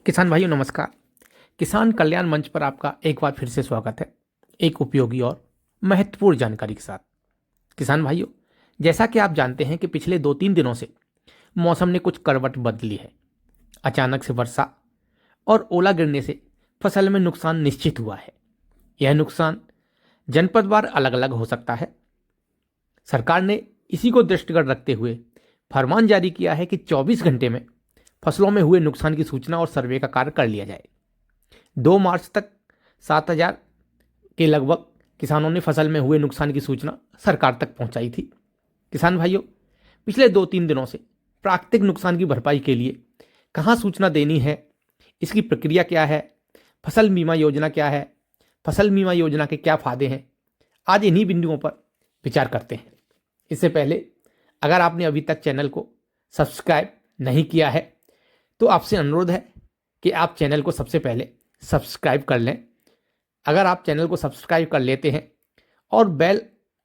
किसान भाइयों नमस्कार। किसान कल्याण मंच पर आपका एक बार फिर से स्वागत है, एक उपयोगी और महत्वपूर्ण जानकारी के साथ। किसान भाइयों, जैसा कि आप जानते हैं कि पिछले 2-3 दिनों से मौसम ने कुछ करवट बदली है। अचानक से वर्षा और ओला गिरने से फसल में नुकसान निश्चित हुआ है। यह नुकसान जनपदवार अलग अलग हो सकता है। सरकार ने इसी को दृष्टिगत रखते हुए फरमान जारी किया है कि 24 घंटे में फसलों में हुए नुकसान की सूचना और सर्वे का कार्य कर लिया जाए। 2 मार्च तक 7,000 के लगभग किसानों ने फसल में हुए नुकसान की सूचना सरकार तक पहुंचाई थी। किसान भाइयों, पिछले 2-3 दिनों से प्राकृतिक नुकसान की भरपाई के लिए कहां सूचना देनी है, इसकी प्रक्रिया क्या है, फसल बीमा योजना क्या है, फसल बीमा योजना के क्या फायदे हैं, आज इन्हीं बिंदुओं पर विचार करते हैं। इससे पहले अगर आपने अभी तक चैनल को सब्सक्राइब नहीं किया है तो आपसे अनुरोध है कि आप चैनल को सबसे पहले सब्सक्राइब कर लें। अगर आप चैनल को सब्सक्राइब कर लेते हैं और बेल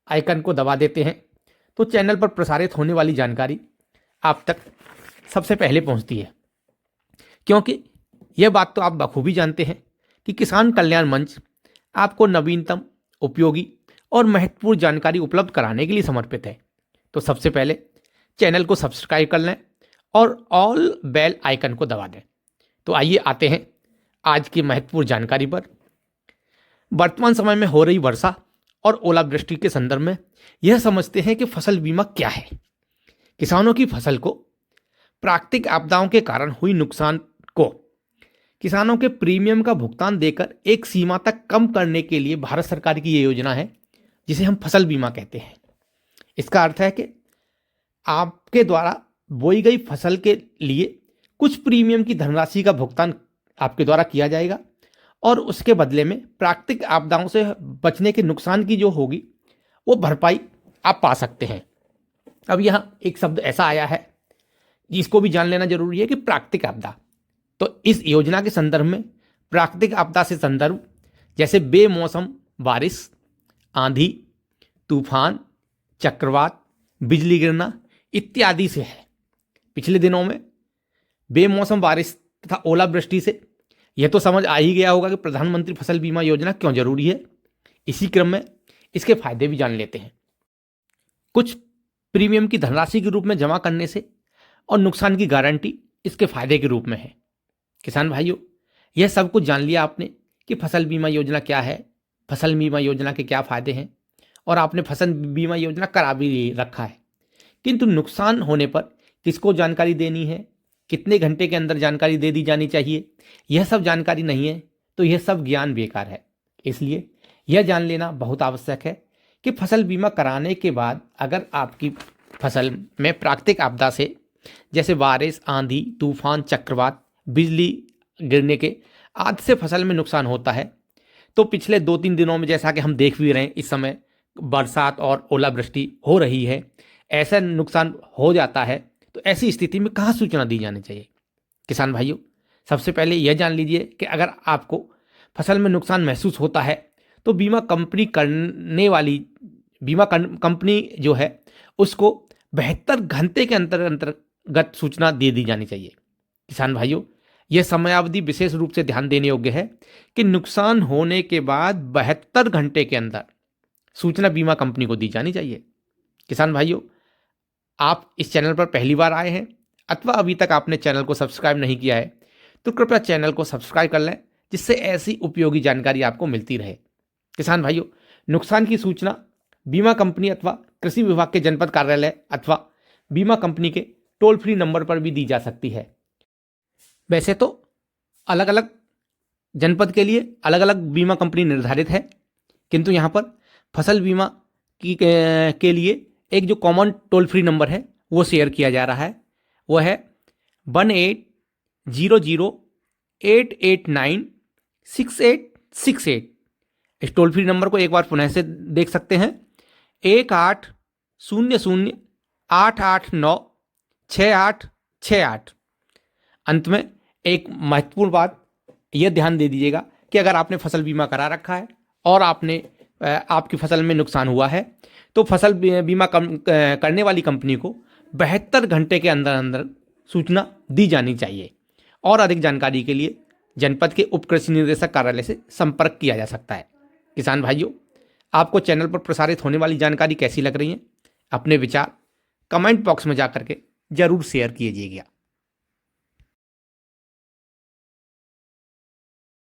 आइकन को दबा देते हैं तो चैनल पर प्रसारित होने वाली जानकारी आप तक सबसे पहले पहुंचती है, क्योंकि यह बात तो आप बखूबी जानते हैं कि किसान कल्याण मंच आपको नवीनतम, उपयोगी और महत्वपूर्ण जानकारी उपलब्ध कराने के लिए समर्पित है। तो सबसे पहले चैनल को सब्सक्राइब कर लें और ऑल बेल आइकन को दबा दें। तो आइए आते हैं आज की महत्वपूर्ण जानकारी पर। वर्तमान समय में हो रही वर्षा और ओलावृष्टि के संदर्भ में यह समझते हैं कि फसल बीमा क्या है। किसानों की फसल को प्राकृतिक आपदाओं के कारण हुई नुकसान को किसानों के प्रीमियम का भुगतान देकर एक सीमा तक कम करने के लिए भारत सरकार की ये योजना है, जिसे हम फसल बीमा कहते हैं। इसका अर्थ है कि आपके द्वारा बोई गई फसल के लिए कुछ प्रीमियम की धनराशि का भुगतान आपके द्वारा किया जाएगा और उसके बदले में प्राकृतिक आपदाओं से बचने के नुकसान की जो होगी वो भरपाई आप पा सकते हैं। अब यहाँ एक शब्द ऐसा आया है जिसको भी जान लेना जरूरी है कि प्राकृतिक आपदा। तो इस योजना के संदर्भ में प्राकृतिक आपदा से संदर्भ जैसे बेमौसम बारिश, आंधी, तूफान, चक्रवात, बिजली गिरना इत्यादि से है। पिछले दिनों में बेमौसम बारिश तथा ओलावृष्टि से यह तो समझ आ ही गया होगा कि प्रधानमंत्री फसल बीमा योजना क्यों जरूरी है। इसी क्रम में इसके फायदे भी जान लेते हैं। कुछ प्रीमियम की धनराशि के रूप में जमा करने से और नुकसान की गारंटी इसके फायदे के रूप में है। किसान भाइयों, यह सब कुछ जान लिया आपने कि फसल बीमा योजना क्या है, फसल बीमा योजना के क्या फायदे हैं और आपने फसल बीमा योजना करा भी रखा है, किंतु नुकसान होने पर किसको जानकारी देनी है, कितने घंटे के अंदर जानकारी दे दी जानी चाहिए, यह सब जानकारी नहीं है तो यह सब ज्ञान बेकार है। इसलिए यह जान लेना बहुत आवश्यक है कि फसल बीमा कराने के बाद अगर आपकी फसल में प्राकृतिक आपदा से जैसे बारिश, आंधी, तूफान, चक्रवात, बिजली गिरने के आदि से फसल में नुकसान होता है तो पिछले 2-3 दिनों में जैसा कि हम देख भी रहे हैं, इस समय बरसात और ओलावृष्टि हो रही है, ऐसा नुकसान हो जाता है तो ऐसी स्थिति में कहाँ सूचना दी जानी चाहिए। किसान भाइयों, सबसे पहले यह जान लीजिए कि अगर आपको फसल में नुकसान महसूस होता है तो बीमा कंपनी करने वाली बीमा कंपनी जो है उसको 72 घंटे के अंतर्गत सूचना दे दी जानी चाहिए। किसान भाइयों, यह समयावधि विशेष रूप से ध्यान देने योग्य है कि नुकसान होने के बाद 72 घंटे के अंदर सूचना बीमा कंपनी को दी जानी चाहिए। किसान भाइयों, आप इस चैनल पर पहली बार आए हैं अथवा अभी तक आपने चैनल को सब्सक्राइब नहीं किया है तो कृपया चैनल को सब्सक्राइब कर लें, जिससे ऐसी उपयोगी जानकारी आपको मिलती रहे। किसान भाइयों, नुकसान की सूचना बीमा कंपनी अथवा कृषि विभाग के जनपद कार्यालय अथवा बीमा कंपनी के टोल फ्री नंबर पर भी दी जा सकती है। वैसे तो अलग अलग जनपद के लिए अलग अलग बीमा कंपनी निर्धारित है, किंतु यहाँ पर फसल बीमा की के लिए एक जो कॉमन टोल फ्री नंबर है वो शेयर किया जा रहा है, वो है 1800-889-6868। इस टोल फ्री नंबर को एक बार पुनः से देख सकते हैं, 1800-889-6868। अंत में एक महत्वपूर्ण बात यह ध्यान दे दीजिएगा कि अगर आपने फसल बीमा करा रखा है और आपकी फसल में नुकसान हुआ है तो फसल बीमा करने वाली कंपनी को 72 घंटे के अंदर अंदर सूचना दी जानी चाहिए और अधिक जानकारी के लिए जनपद के उप कृषि निदेशक कार्यालय से संपर्क किया जा सकता है। किसान भाइयों, आपको चैनल पर प्रसारित होने वाली जानकारी कैसी लग रही है? अपने विचार कमेंट बॉक्स में जाकर के जरूर शेयर कीजिएगा।